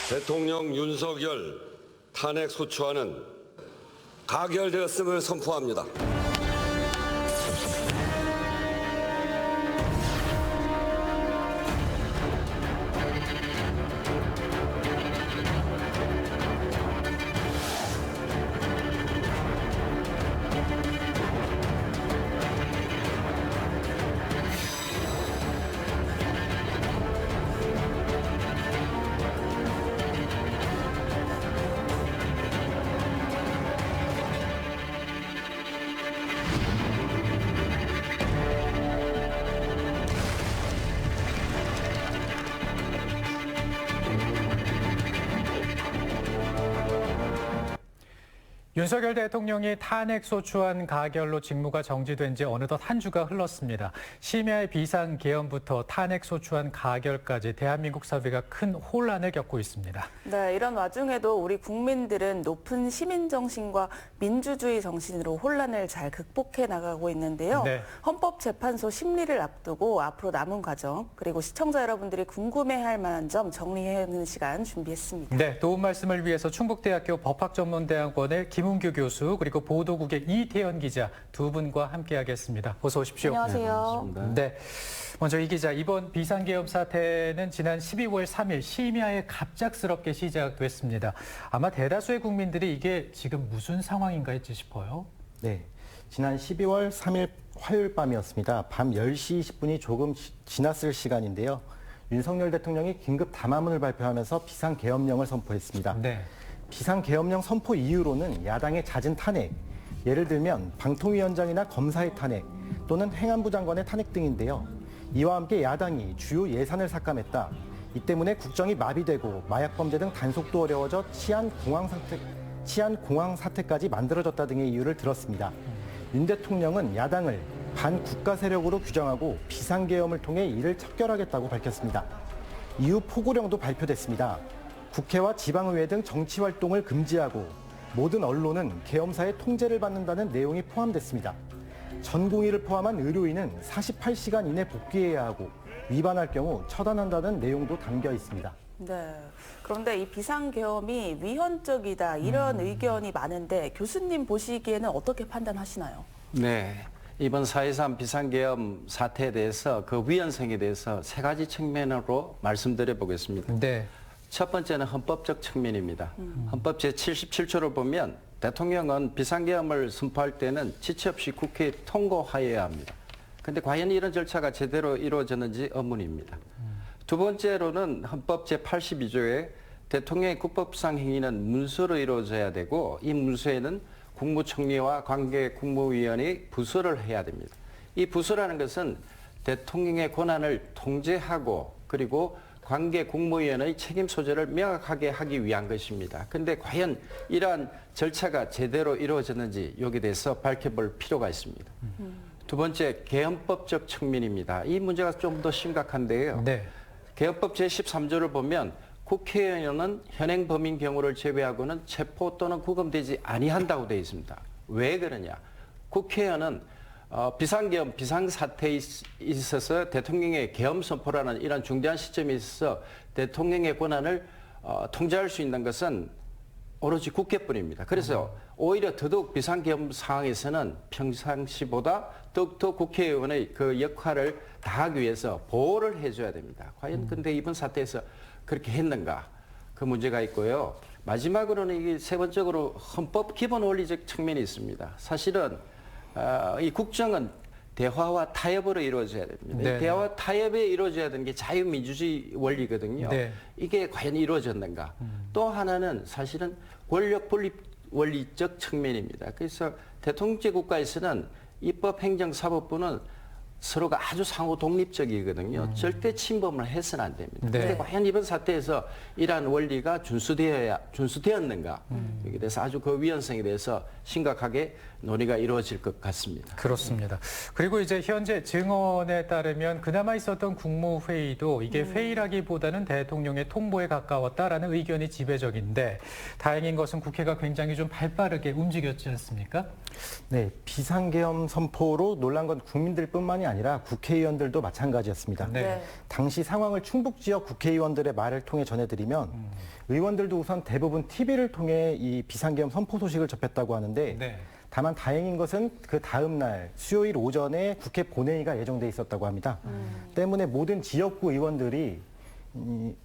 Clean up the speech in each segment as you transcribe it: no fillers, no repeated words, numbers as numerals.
대통령 윤석열 탄핵 소추안은 가결되었음을 선포합니다. 윤석열 대통령이 탄핵소추안 가결로 직무가 정지된 지 어느덧 한 주가 흘렀습니다. 심야의 비상계엄부터 탄핵소추안 가결까지 대한민국 사회가 큰 혼란을 겪고 있습니다. 네, 이런 와중에도 우리 국민들은 높은 시민정신과 민주주의 정신으로 혼란을 잘 극복해 나가고 있는데요. 네. 헌법재판소 심리를 앞두고 앞으로 남은 과정, 그리고 시청자 여러분들이 궁금해할 만한 점 정리해보는 시간 준비했습니다. 네, 도움 말씀을 위해서 충북대학교 법학전문대학원의 김은규 교수 그리고 보도국의 이태현 기자 두 분과 함께하겠습니다. 어서 오십시오. 안녕하세요. 네, 먼저 이 기자, 이번 비상계엄 사태는 지난 12월 3일 심야에 갑작스럽게 시작됐습니다. 아마 대다수의 국민들이 이게 지금 무슨 상황인가 했지 싶어요. 네, 지난 12월 3일 화요일 밤이었습니다. 밤 10시 20분이 조금 지났을 시간인데요. 윤석열 대통령이 긴급 담화문을 발표하면서 비상계엄령을 선포했습니다. 네. 비상계엄령 선포 이유로는 야당의 잦은 탄핵, 예를 들면 방통위원장이나 검사의 탄핵 또는 행안부 장관의 탄핵 등인데요. 이와 함께 야당이 주요 예산을 삭감했다. 이 때문에 국정이 마비되고 마약범죄 등 단속도 어려워져 치안 공황 사태까지 만들어졌다 등의 이유를 들었습니다. 윤 대통령은 야당을 반국가 세력으로 규정하고 비상계엄을 통해 이를 척결하겠다고 밝혔습니다. 이후 포고령도 발표됐습니다. 국회와 지방의회 등 정치활동을 금지하고 모든 언론은 계엄사의 통제를 받는다는 내용이 포함됐습니다. 전공의를 포함한 의료인은 48시간 이내 복귀해야 하고 위반할 경우 처단한다는 내용도 담겨 있습니다. 네. 그런데 이 비상계엄이 위헌적이다 이런 의견이 많은데 교수님 보시기에는 어떻게 판단하시나요? 네. 이번 4.23 비상계엄 사태에 대해서 그 위헌성에 대해서 세 가지 측면으로 말씀드려 보겠습니다. 네. 첫 번째는 헌법적 측면입니다. 헌법 제77조를 보면 대통령은 비상계엄을 선포할 때는 지체 없이 국회에 통과하여야 합니다. 그런데 과연 이런 절차가 제대로 이루어졌는지 의문입니다. 두 번째로는 헌법 제82조에 대통령의 국법상 행위는 문서로 이루어져야 되고 이 문서에는 국무총리와 관계 국무위원이 부서를 해야 됩니다. 이 부서라는 것은 대통령의 권한을 통제하고 그리고 관계 국무위원의 책임 소재를 명확하게 하기 위한 것입니다. 그런데 과연 이러한 절차가 제대로 이루어졌는지 여기에 대해서 밝혀볼 필요가 있습니다. 두 번째, 개헌법적 측면입니다. 이 문제가 좀 더 심각한데요. 네. 개헌법 제13조를 보면 국회의원은 현행 범인 경우를 제외하고는 체포 또는 구금되지 아니한다고 되어 있습니다. 왜 그러냐? 국회의원은 비상계엄, 비상사태에 있어서 대통령의 계엄 선포라는 이런 중대한 시점에 있어서 대통령의 권한을 통제할 수 있는 것은 오로지 국회뿐입니다. 그래서 오히려 더더욱 비상계엄 상황에서는 평상시보다 더욱더 국회의원의 그 역할을 다하기 위해서 보호를 해줘야 됩니다. 과연 근데 이번 사태에서 그렇게 했는가? 그 문제가 있고요. 마지막으로는 이게 세 번째로 헌법 기본 원리적 측면이 있습니다. 사실은 이 국정은 대화와 타협으로 이루어져야 됩니다. 네. 대화와 타협에 이루어져야 되는 게 자유민주주의 원리거든요. 네. 이게 과연 이루어졌는가? 또 하나는 사실은 권력 분립 원리적 측면입니다. 그래서 대통령제 국가에서는 입법, 행정, 사법부는 서로가 아주 상호 독립적이거든요. 절대 침범을 해서는 안 됩니다. 네. 그런데 과연 이번 사태에서 이러한 원리가 준수되었는가? 여기에 대해서 아주 그 위헌성에 대해서 심각하게 논의가 이루어질 것 같습니다. 그렇습니다. 그리고 이제 현재 증언에 따르면 그나마 있었던 국무회의도 이게 회의라기보다는 대통령의 통보에 가까웠다라는 의견이 지배적인데 다행인 것은 국회가 굉장히 좀 발빠르게 움직였지 않습니까? 네, 비상계엄 선포로 놀란 건 국민들뿐만이 시민뿐만이 아니라 국회의원들도 마찬가지였습니다. 네. 당시 상황을 충북 지역 국회의원들의 말을 통해 전해드리면 의원들도 우선 대부분 TV를 통해 이 비상계엄 선포 소식을 접했다고 하는데 네. 다만 다행인 것은 그 다음 날 수요일 오전에 국회 본회의가 예정돼 있었다고 합니다. 때문에 모든 지역구 의원들이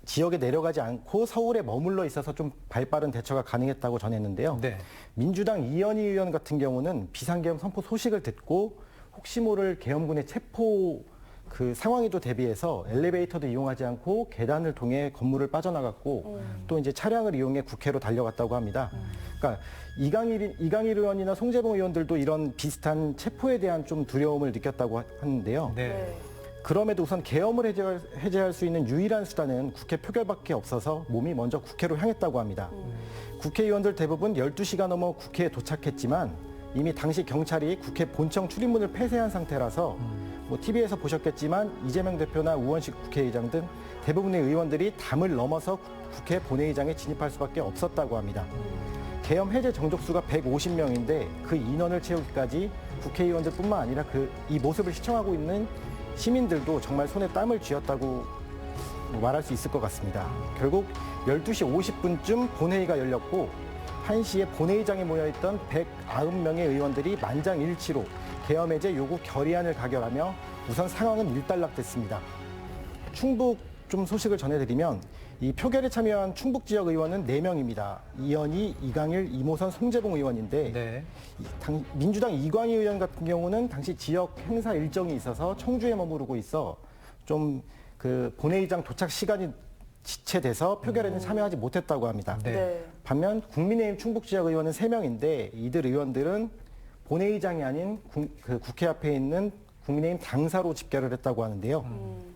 지역에 내려가지 않고 서울에 머물러 있어서 좀 발빠른 대처가 가능했다고 전했는데요. 네. 민주당 이현희 의원 같은 경우는 비상계엄 선포 소식을 듣고 혹시 모를 계엄군의 체포 그 상황에도 대비해서 엘리베이터도 이용하지 않고 계단을 통해 건물을 빠져나갔고 또 이제 차량을 이용해 국회로 달려갔다고 합니다. 그러니까 이강일 의원이나 송재봉 의원들도 이런 비슷한 체포에 대한 좀 두려움을 느꼈다고 하는데요. 네. 그럼에도 우선 계엄을 해제할 수 있는 유일한 수단은 국회 표결밖에 없어서 몸이 먼저 국회로 향했다고 합니다. 국회의원들 대부분 12시가 넘어 국회에 도착했지만 이미 당시 경찰이 국회 본청 출입문을 폐쇄한 상태라서 뭐 TV에서 보셨겠지만 이재명 대표나 우원식 국회의장 등 대부분의 의원들이 담을 넘어서 국회 본회의장에 진입할 수밖에 없었다고 합니다. 계엄 해제 정족수가 150명인데 그 인원을 채우기까지 국회의원들뿐만 아니라 이 모습을 시청하고 있는 시민들도 정말 손에 땀을 쥐었다고 말할 수 있을 것 같습니다. 결국 12시 50분쯤 본회의가 열렸고 1시에 본회의장에 모여있던 190명의 의원들이 만장일치로 계엄 해제 요구 결의안을 가결하며 우선 상황은 일단락됐습니다. 충북 좀 소식을 전해드리면 이 표결에 참여한 충북 지역 의원은 4명입니다. 이현희, 이강일, 이모선, 송재봉 의원인데 네. 민주당 이광희 의원 같은 경우는 당시 지역 행사 일정이 있어서 청주에 머무르고 있어 좀 그 본회의장 도착 시간이 지체돼서 표결에는 참여하지 못했다고 합니다. 네. 네. 반면 국민의힘 충북 지역 의원은 3명인데 이들 의원들은 본회의장이 아닌 국회 앞에 있는 국민의힘 당사로 집결을 했다고 하는데요.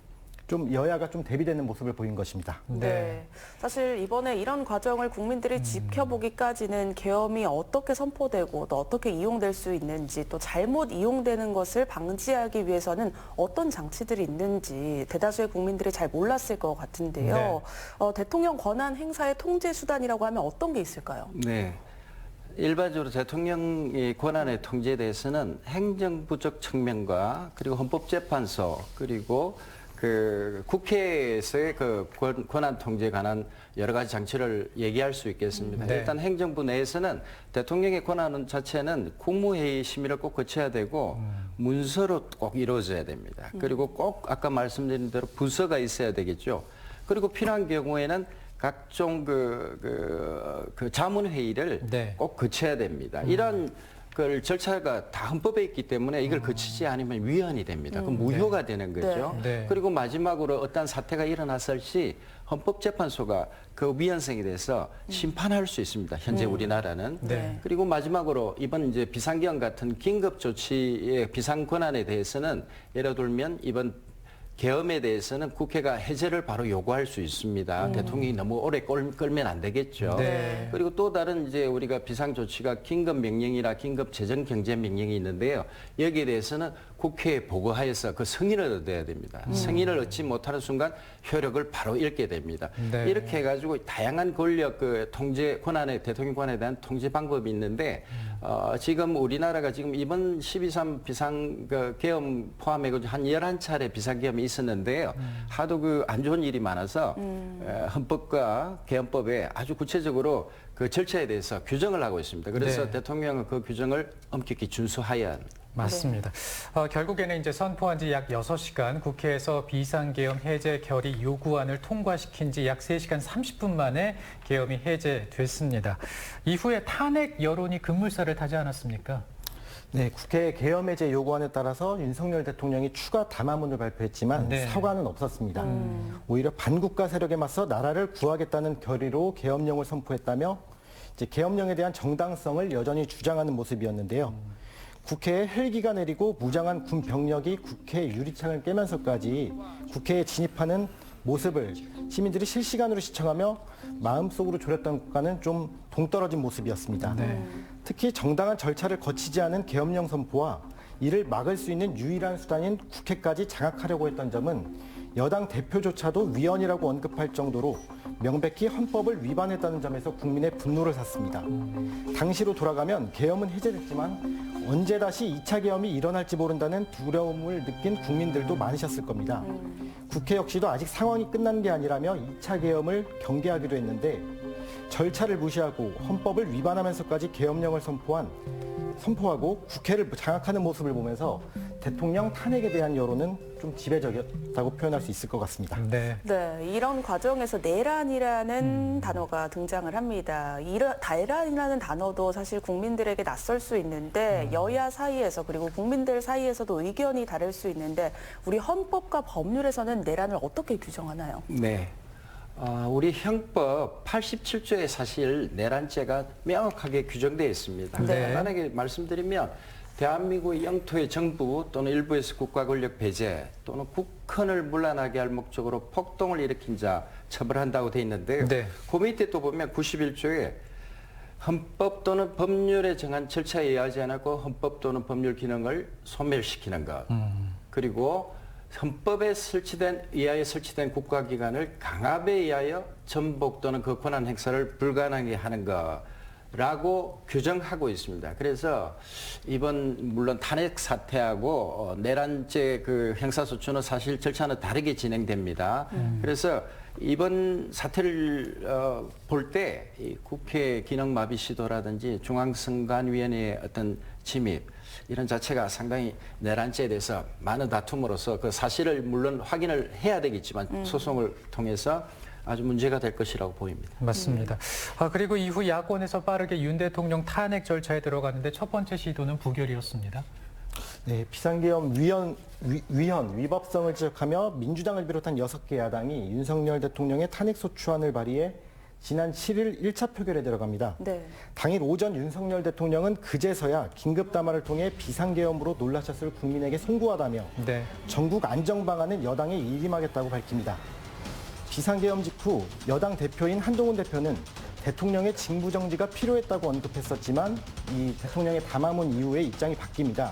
좀 여야가 좀 대비되는 모습을 보인 것입니다. 네. 사실 이번에 이런 과정을 국민들이 지켜보기까지는 계엄이 어떻게 선포되고 또 어떻게 이용될 수 있는지 또 잘못 이용되는 것을 방지하기 위해서는 어떤 장치들이 있는지 대다수의 국민들이 잘 몰랐을 것 같은데요. 대통령 권한 행사의 통제 수단이라고 하면 어떤 게 있을까요? 네. 일반적으로 대통령의 권한의 통제에 대해서는 행정부적 측면과 그리고 헌법재판소 그리고 그 국회에서의 그 권한 통제에 관한 여러 가지 장치를 얘기할 수 있겠습니다. 네. 일단 행정부 내에서는 대통령의 권한 자체는 국무회의 심의를 꼭 거쳐야 되고 문서로 꼭 이루어져야 됩니다. 그리고 꼭 아까 말씀드린 대로 부서가 있어야 되겠죠. 그리고 필요한 경우에는 각종 그 자문회의를 네. 꼭 거쳐야 됩니다. 이런 그 절차가 다 헌법에 있기 때문에 이걸 거치지 않으면 위헌이 됩니다. 그럼 무효가 되는 거죠. 네. 그리고 마지막으로 어떤 사태가 일어났을 시 헌법재판소가 그 위헌성에 대해서 심판할 수 있습니다. 현재 우리나라는. 네. 그리고 마지막으로 이번 이제 비상계엄 같은 긴급 조치의 비상 권한에 대해서는 예를 들면 이번 계엄에 대해서는 국회가 해제를 바로 요구할 수 있습니다. 대통령이 너무 오래 끌면 안 되겠죠. 네. 그리고 또 다른 이제 우리가 비상조치가 긴급 명령이나 긴급 재정 경제 명령이 있는데요. 여기에 대해서는 국회에 보고하여서 그 승인을 얻어야 됩니다. 승인을 얻지 못하는 순간 효력을 바로 잃게 됩니다. 네. 이렇게 해가지고 다양한 권력 그 통제 권한에 대통령 권한에 대한 통제 방법이 있는데 지금 우리나라가 지금 이번 12.3 비상 그 계엄 포함해서 한 11차례 비상계엄이 있었는데요. 하도 그 안 좋은 일이 많아서 헌법과 계엄법에 아주 구체적으로 그 절차에 대해서 규정을 하고 있습니다. 그래서 네. 대통령은 그 규정을 엄격히 준수하여야 맞습니다. 결국에는 이제 선포한 지 약 6시간 국회에서 비상계엄 해제 결의 요구안을 통과시킨 지 약 3시간 30분 만에 계엄이 해제됐습니다. 이후에 탄핵 여론이 급물살을 타지 않았습니까? 네, 국회 계엄 해제 요구안에 따라서 윤석열 대통령이 추가 담화문을 발표했지만 네. 사과는 없었습니다. 오히려 반국가 세력에 맞서 나라를 구하겠다는 결의로 계엄령을 선포했다며 이제 계엄령에 대한 정당성을 여전히 주장하는 모습이었는데요. 국회에 헬기가 내리고 무장한 군 병력이 국회 유리창을 깨면서까지 국회에 진입하는 모습을 시민들이 실시간으로 시청하며 마음속으로 졸였던 것과는 좀 동떨어진 모습이었습니다. 네. 특히 정당한 절차를 거치지 않은 계엄령 선포와 이를 막을 수 있는 유일한 수단인 국회까지 장악하려고 했던 점은 여당 대표조차도 위헌이라고 언급할 정도로 명백히 헌법을 위반했다는 점에서 국민의 분노를 샀습니다. 당시로 돌아가면 계엄은 해제됐지만 언제 다시 2차 계엄이 일어날지 모른다는 두려움을 느낀 국민들도 많으셨을 겁니다. 국회 역시도 아직 상황이 끝난 게 아니라며 2차 계엄을 경계하기로 했는데 절차를 무시하고 헌법을 위반하면서까지 계엄령을 선포하고 국회를 장악하는 모습을 보면서 대통령 탄핵에 대한 여론은 좀 지배적이었다고 표현할 수 있을 것 같습니다. 네. 네, 이런 과정에서 내란이라는 단어가 등장을 합니다. 내란이라는 단어도 사실 국민들에게 낯설 수 있는데 여야 사이에서 그리고 국민들 사이에서도 의견이 다를 수 있는데 우리 헌법과 법률에서는 내란을 어떻게 규정하나요? 네. 우리 형법 87조에 사실 내란죄가 명확하게 규정되어 있습니다. 네. 간단하게 말씀드리면 대한민국의 영토의 정부 또는 일부에서 국가 권력 배제 또는 국헌을 문란하게 할 목적으로 폭동을 일으킨 자 처벌한다고 돼 있는데 네. 그 밑에 또 보면 91조에 헌법 또는 법률에 정한 절차에 의하지 않고 헌법 또는 법률 기능을 소멸시키는 것 그리고 헌법에 의하에 설치된 국가기관을 강압에 의하여 전복 또는 그 권한 행사를 불가능하게 하는 거라고 규정하고 있습니다. 그래서 이번 물론 탄핵 사태하고 내란죄 그 형사소추는 사실 절차는 다르게 진행됩니다. 그래서 이번 사태를 볼 때 국회 기능마비 시도라든지 중앙선관위원회의 어떤 침입 이런 자체가 상당히 내란죄에 대해서 많은 다툼으로서 그 사실을 물론 확인을 해야 되겠지만 소송을 통해서 아주 문제가 될 것이라고 보입니다. 맞습니다. 그리고 이후 야권에서 빠르게 윤 대통령 탄핵 절차에 들어갔는데 첫 번째 시도는 부결이었습니다. 네, 비상계엄 위헌, 위법성을 지적하며 민주당을 비롯한 6개 야당이 윤석열 대통령의 탄핵소추안을 발의해 지난 7일 1차 표결에 들어갑니다. 네. 당일 오전 윤석열 대통령은 그제서야 긴급담화를 통해 비상계엄으로 놀라셨을 국민에게 송구하다며 네. 전국 안정방안은 여당이 일임하겠다고 밝힙니다. 비상계엄 직후 여당 대표인 한동훈 대표는 대통령의 직무정지가 필요했다고 언급했었지만 이 대통령의 담화문 이후에 입장이 바뀝니다.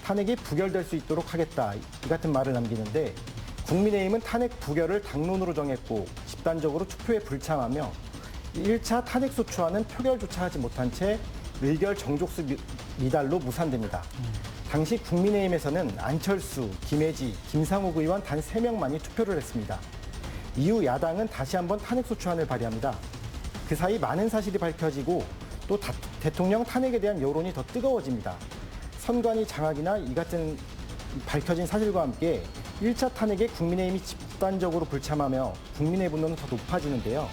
탄핵이 부결될 수 있도록 하겠다 이 같은 말을 남기는데 국민의힘은 탄핵 부결을 당론으로 정했고 집단적으로 투표에 불참하며 1차 탄핵소추안은 표결조차 하지 못한 채 의결 정족수 미달로 무산됩니다. 당시 국민의힘에서는 안철수, 김혜지, 김상욱 의원 단 3명만이 투표를 했습니다. 이후 야당은 다시 한번 탄핵소추안을 발의합니다. 그 사이 많은 사실이 밝혀지고 또 대통령 탄핵에 대한 여론이 더 뜨거워집니다. 선관위 장악이나 이 같은 밝혀진 사실과 함께 1차 탄핵에 국민의힘이 집단적으로 불참하며 국민의 분노는 더 높아지는데요.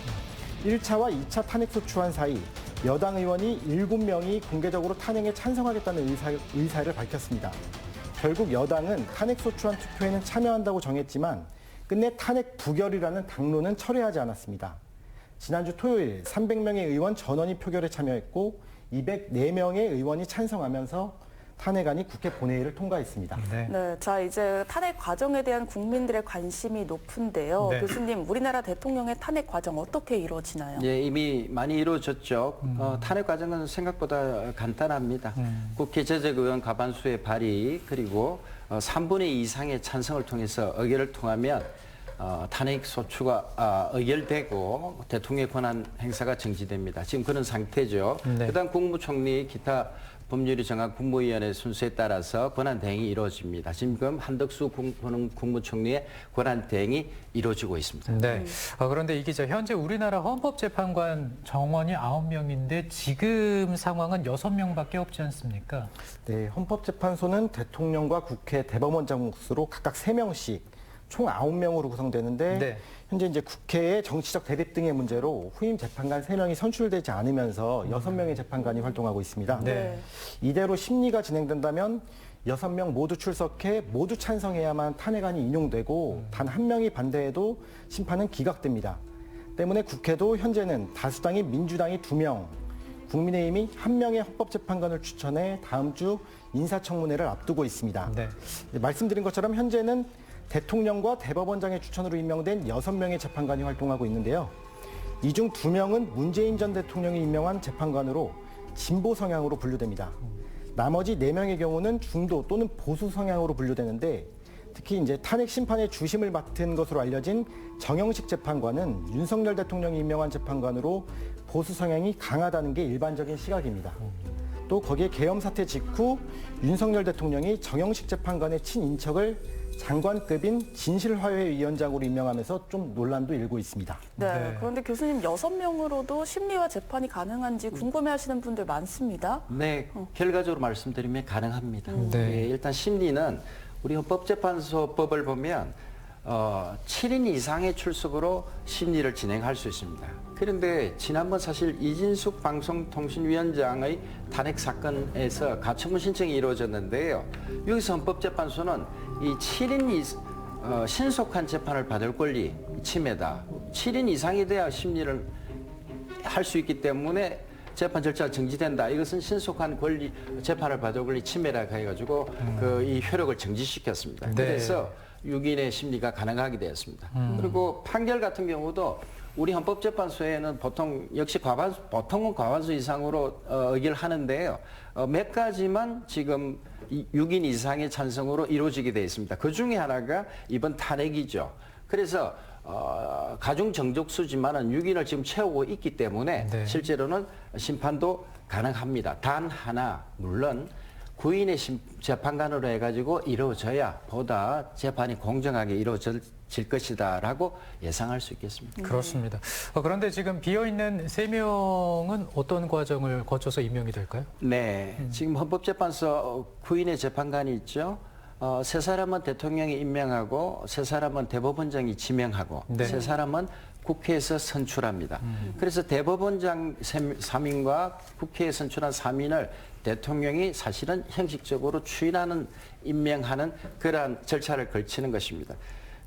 1차와 2차 탄핵소추안 사이 여당 의원이 7명이 공개적으로 탄핵에 찬성하겠다는 의사를 밝혔습니다. 결국 여당은 탄핵소추안 투표에는 참여한다고 정했지만 끝내 탄핵 부결이라는 당론은 철회하지 않았습니다. 지난주 토요일 300명의 의원 전원이 표결에 참여했고 204명의 의원이 찬성하면서 탄핵안이 국회 본회의를 통과했습니다. 네. 네, 자 이제 탄핵 과정에 대한 국민들의 관심이 높은데요. 네. 교수님, 우리나라 대통령의 탄핵 과정 어떻게 이루어지나요? 예, 이미 많이 이루어졌죠. 탄핵 과정은 생각보다 간단합니다. 국회 제적의원 과반수의 발의 그리고 3분의 2 이상의 찬성을 통해서 의결을 통하면 탄핵 소추가 의결되고 대통령의 권한 행사가 정지됩니다. 지금 그런 상태죠. 네. 그다음 국무총리 기타 법률이 정한 국무위원회 순서에 따라서 권한 대행이 이루어집니다. 지금 한덕수 국무총리의 권한 대행이 이루어지고 있습니다. 네. 그런데 이 기자, 현재 우리나라 헌법재판관 정원이 9명인데 지금 상황은 6명밖에 없지 않습니까? 네, 헌법재판소는 대통령과 국회 대법원장 몫으로 각각 3명씩 총 9명으로 구성되는데 네. 현재 이제 국회의 정치적 대립 등의 문제로 후임 재판관 3명이 선출되지 않으면서 6명의 재판관이 활동하고 있습니다. 네. 이대로 심리가 진행된다면 6명 모두 출석해 모두 찬성해야만 탄핵안이 인용되고 단 1명이 반대해도 심판은 기각됩니다. 때문에 국회도 현재는 다수당인 민주당이 2명, 국민의힘이 1명의 헌법재판관을 추천해 다음 주 인사청문회를 앞두고 있습니다. 네. 말씀드린 것처럼 현재는 대통령과 대법원장의 추천으로 임명된 6명의 재판관이 활동하고 있는데요. 이 중 2명은 문재인 전 대통령이 임명한 재판관으로 진보 성향으로 분류됩니다. 나머지 4명의 경우는 중도 또는 보수 성향으로 분류되는데 특히 이제 탄핵 심판의 주심을 맡은 것으로 알려진 정영식 재판관은 윤석열 대통령이 임명한 재판관으로 보수 성향이 강하다는 게 일반적인 시각입니다. 또 거기에 계엄 사태 직후 윤석열 대통령이 정영식 재판관의 친인척을 장관급인 진실화해위원장으로 임명하면서 좀 논란도 일고 있습니다. 네. 그런데 교수님 6명으로도 심리와 재판이 가능한지 궁금해하시는 분들 많습니다. 네, 결과적으로 말씀드리면 가능합니다. 네. 예, 일단 심리는 우리 헌법재판소법을 보면 7인 이상의 출석으로 심리를 진행할 수 있습니다. 그런데 지난번 사실 이진숙 방송통신위원장의 탄핵 사건에서 가처분 신청이 이루어졌는데요. 여기서 헌법재판소는 이 7인 신속한 재판을 받을 권리 침해다. 7인 이상이 돼야 심리를 할 수 있기 때문에 재판 절차가 정지된다. 이것은 신속한 권리 재판을 받을 권리 침해라고 해가지고 이 효력을 정지시켰습니다. 네. 그래서 6인의 심리가 가능하게 되었습니다. 그리고 판결 같은 경우도 우리 헌법재판소에는 보통 역시 보통은 과반수 이상으로 의결 하는데요. 몇 가지만 지금 6인 이상의 찬성으로 이루어지게 되어 있습니다. 그 중에 하나가 이번 탄핵이죠. 그래서 가중 정족수지만은 6인을 지금 채우고 있기 때문에 네. 실제로는 심판도 가능합니다. 단 하나 물론 9인의 재판관으로 해가지고 이루어져야 보다 재판이 공정하게 이루어질 것이다라고 예상할 수 있겠습니다. 그렇습니다. 그런데 지금 비어있는 3명은 어떤 과정을 거쳐서 임명이 될까요? 네, 지금 헌법재판소 9인의 재판관이 있죠. 세 사람은 대통령이 임명하고 세 사람은 대법원장이 지명하고 네. 세 사람은 국회에서 선출합니다. 그래서 대법원장 3인과 국회에 선출한 3인을 대통령이 사실은 형식적으로 추인하는 임명하는 그러한 절차를 걸치는 것입니다.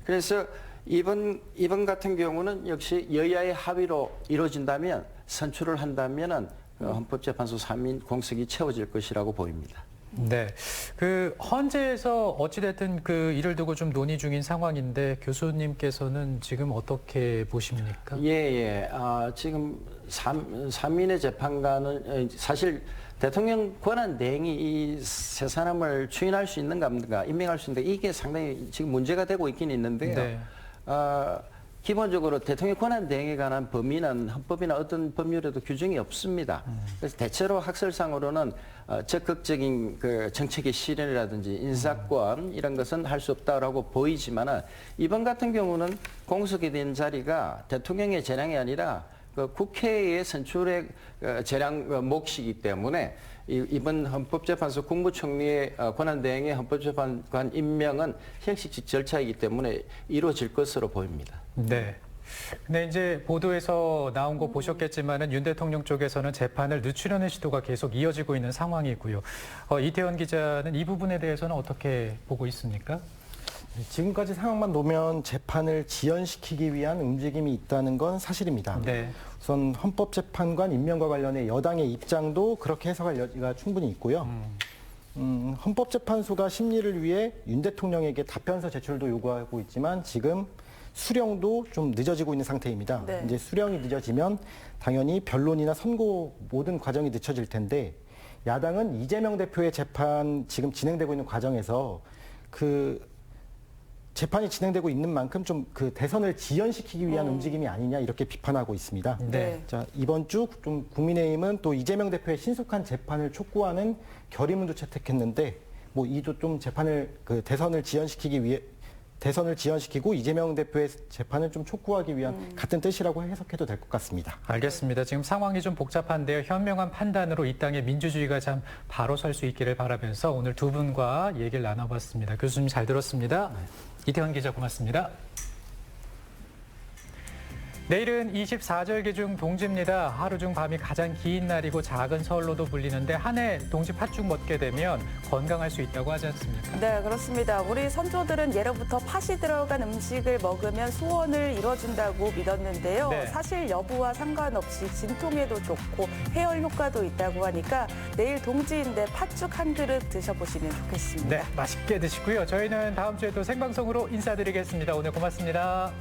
그래서 이번 같은 경우는 역시 여야의 합의로 이루어진다면 선출을 한다면은 헌법재판소 3인 공석이 채워질 것이라고 보입니다. 네. 그 헌재에서 어찌됐든 그 일을 두고 좀 논의 중인 상황인데 교수님께서는 지금 어떻게 보십니까? 예. 지금 3인의 재판관은 사실 대통령 권한 대행이 이 세 사람을 추인할 수 있는가 임명할 수 있는데 이게 상당히 지금 문제가 되고 있긴 있는데요. 네. 기본적으로 대통령 권한 대행에 관한 범위는 헌법이나 어떤 법률에도 규정이 없습니다. 그래서 대체로 학설상으로는 적극적인 그 정책의 실현이라든지 인사권 이런 것은 할 수 없다라고 보이지만은 이번 같은 경우는 공석이 된 자리가 대통령의 재량이 아니라 그 국회의 선출의 재량 몫이기 때문에 이번 헌법재판소 국무총리의 권한대행의 헌법재판관 임명은 형식적 절차이기 때문에 이루어질 것으로 보입니다. 네. 근데 이제 보도에서 나온 거 보셨겠지만은 윤 대통령 쪽에서는 재판을 늦추려는 시도가 계속 이어지고 있는 상황이고요. 이태원 기자는 이 부분에 대해서는 어떻게 보고 있습니까? 지금까지 상황만 보면 재판을 지연시키기 위한 움직임이 있다는 건 사실입니다. 네. 우선 헌법재판관 임명과 관련해 여당의 입장도 그렇게 해석할 여지가 충분히 있고요. 헌법재판소가 심리를 위해 윤 대통령에게 답변서 제출도 요구하고 있지만 지금 수령도 좀 늦어지고 있는 상태입니다. 네. 이제 수령이 늦어지면 당연히 변론이나 선고 모든 과정이 늦춰질 텐데 야당은 이재명 대표의 재판 지금 진행되고 있는 과정에서 그 재판이 진행되고 있는 만큼 좀 그 대선을 지연시키기 위한 움직임이 아니냐 이렇게 비판하고 있습니다. 네. 자, 이번 주 좀 국민의힘은 또 이재명 대표의 신속한 재판을 촉구하는 결의문도 채택했는데 뭐 이도 좀 재판을 그 대선을 지연시키고 이재명 대표의 재판을 좀 촉구하기 위한 같은 뜻이라고 해석해도 될 것 같습니다. 알겠습니다. 지금 상황이 좀 복잡한데요. 현명한 판단으로 이 땅의 민주주의가 참 바로 설 수 있기를 바라면서 오늘 두 분과 얘기를 나눠봤습니다. 교수님 잘 들었습니다. 이태원 기자 고맙습니다. 내일은 24절기 중 동지입니다. 하루 중 밤이 가장 긴 날이고 작은 설로도 불리는데 한 해 동지 팥죽 먹게 되면 건강할 수 있다고 하지 않습니까? 네, 그렇습니다. 우리 선조들은 예로부터 팥이 들어간 음식을 먹으면 소원을 이뤄준다고 믿었는데요. 네. 사실 여부와 상관없이 진통에도 좋고 해열 효과도 있다고 하니까 내일 동지인데 팥죽 한 그릇 드셔보시면 좋겠습니다. 네, 맛있게 드시고요. 저희는 다음 주에 또 생방송으로 인사드리겠습니다. 오늘 고맙습니다.